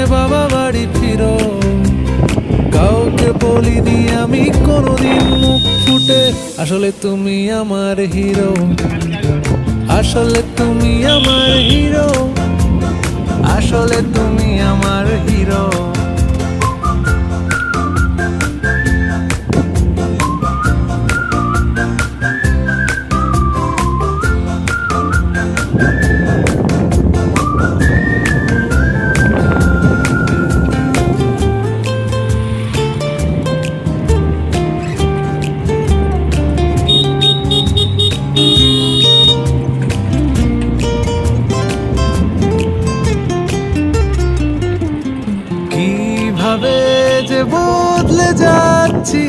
আমায় বাবা বাড়ি ফিরো। কাউকে বলিনি আমি কোনোদিন মুখ ফুটে, আসলে তুমি আমার হিরো, আসলে তুমি আমার হিরো, আসলে তুমি আমার হিরো। কিভাবে যে বদলে যাচ্ছি